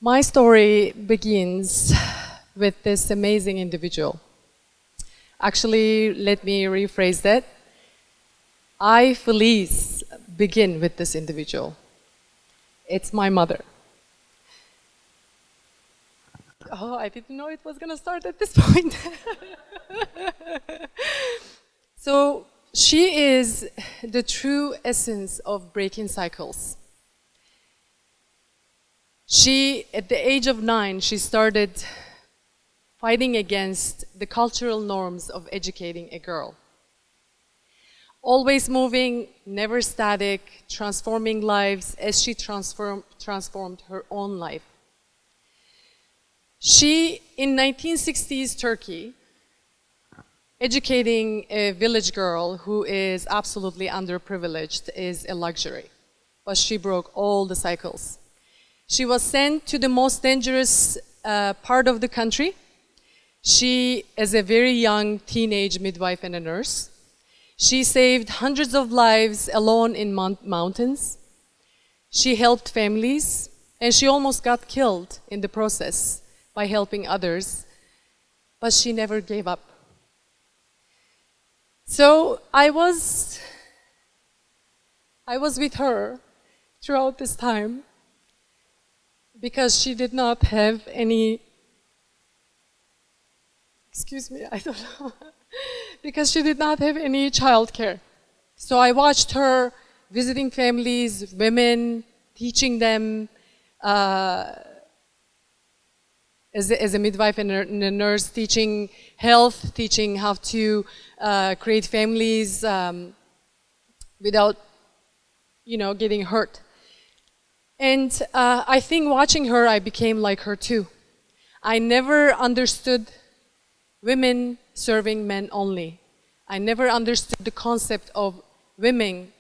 My story begins with this amazing individual. Actually, let me rephrase that. I, Filiz, begin with this individual. It's my mother. Oh, I didn't know it was going to start at this point. So, she is the true essence of breaking cycles. She, at the age of 9, she started fighting against the cultural norms of educating a girl. Always moving, never static, transforming lives as she transformed her own life. She, in 1960s Turkey, educating a village girl who is absolutely underprivileged is a luxury. But she broke all the cycles. She was sent to the most dangerous part of the country. She, as a very young teenage midwife and a nurse, she saved hundreds of lives alone in mountains. She helped families, and she almost got killed in the process by helping others, but she never gave up. So I was with her throughout this time because she did not have any, I don't know, because she did not have any childcare. So I watched her visiting families, women, teaching them as a midwife and a nurse, teaching health, teaching how to create families without, getting hurt. And I think watching her, I became like her too. I never understood women serving men only. I never understood the concept of women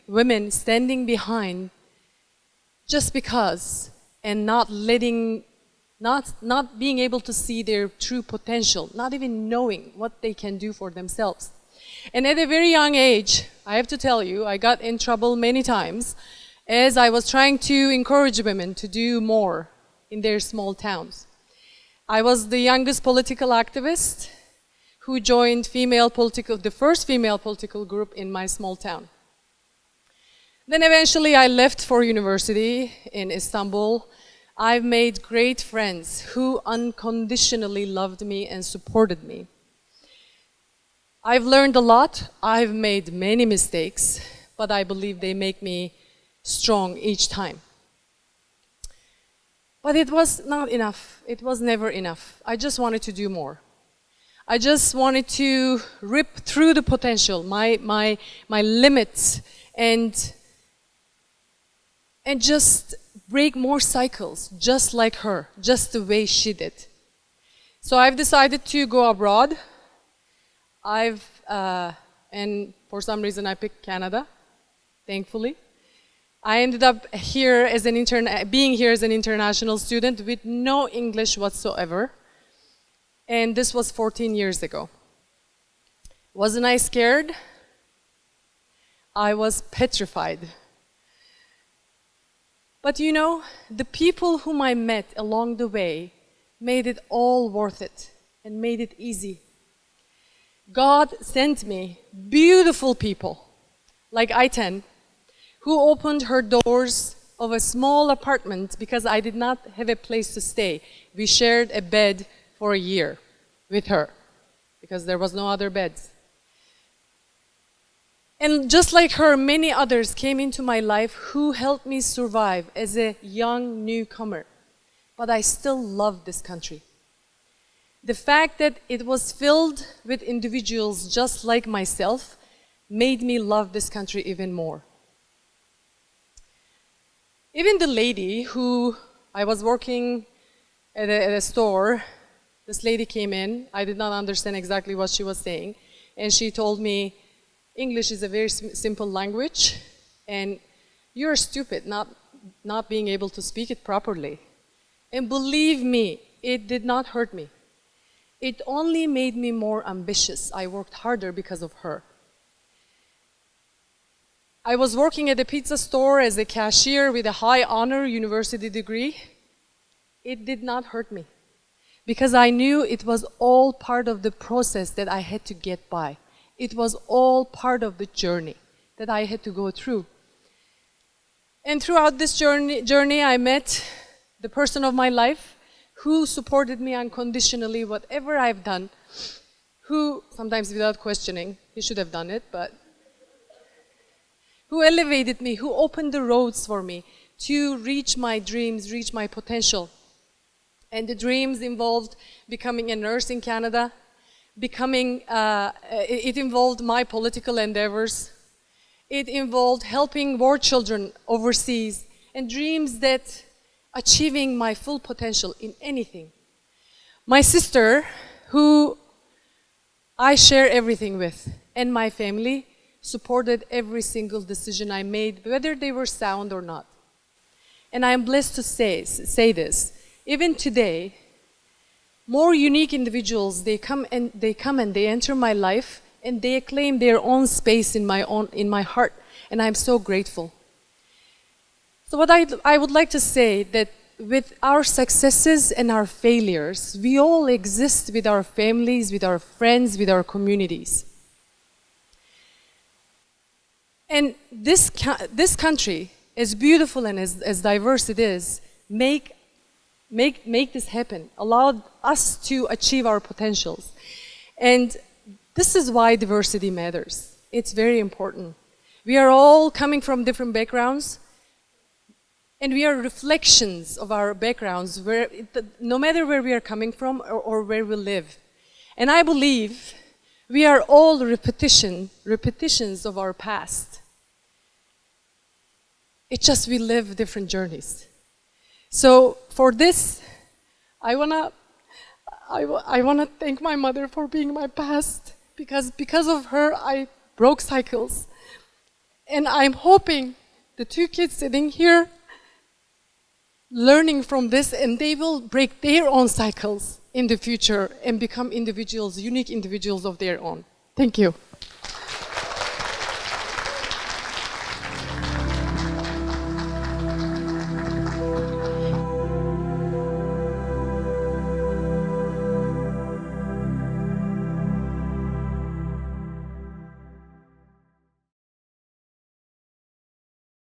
standing behind just because and not being able to see their true potential, not even knowing what they can do for themselves. And at a very young age, I have to tell you, I got in trouble many times as I was trying to encourage women to do more in their small towns. I was the youngest political activist who joined the first female political group in my small town. Then eventually I left for university in Istanbul. I've made great friends who unconditionally loved me and supported me. I've learned a lot. I've made many mistakes, but I believe they make me strong each time. But it was not enough. It was never enough. I just wanted to do more. I just wanted to rip through the potential, my limits, and just break more cycles, just like her, just the way she did. So I've decided to go abroad. And for some reason I picked Canada, thankfully. I ended up here as being here as an international student with no English whatsoever. And this was 14 years ago. Wasn't I scared? I was petrified. But the people whom I met along the way made it all worth it and made it easy. God sent me beautiful people like Ayten, who opened her doors of a small apartment because I did not have a place to stay. We shared a bed for a year with her because there was no other beds. And just like her, many others came into my life who helped me survive as a young newcomer. But I still love this country. The fact that it was filled with individuals just like myself made me love this country even more. Even the lady who I was working at a store, this lady came in. I did not understand exactly what she was saying. And she told me, English is a very simple language, and you're stupid not being able to speak it properly. And believe me, it did not hurt me. It only made me more ambitious. I worked harder because of her. I was working at a pizza store as a cashier with a high honor university degree. it did not hurt me. Because I knew it was all part of the process that I had to get by. It was all part of the journey that I had to go through. And throughout this journey, I met the person of my life who supported me unconditionally, whatever I've done, who, sometimes without questioning, he should have done it, but who elevated me, who opened the roads for me to reach my dreams, reach my potential. And the dreams involved becoming a nurse in Canada, it involved my political endeavors. It involved helping war children overseas, and dreams that achieving my full potential in anything. My sister, who I share everything with, and my family supported every single decision I made, whether they were sound or not. And I am blessed to say this. Even today, more unique individuals, they come and they enter my life, and they claim their own space in my heart, and I'm so grateful. So what I would like to say that with our successes and our failures, we all exist with our families, with our friends, with our communities. And this country, as beautiful and as diverse it is, make this happen, allowed us to achieve our potentials. And this is why diversity matters. It's very important. We are all coming from different backgrounds, and we are reflections of our backgrounds, no matter where we are coming from or where we live. And I believe we are all repetitions of our past. It's just we live different journeys. So for this, I wanna thank my mother for being my past, because of her I broke cycles. And I'm hoping the two kids sitting here learning from this, and they will break their own cycles in the future and become individuals, unique individuals of their own. Thank you.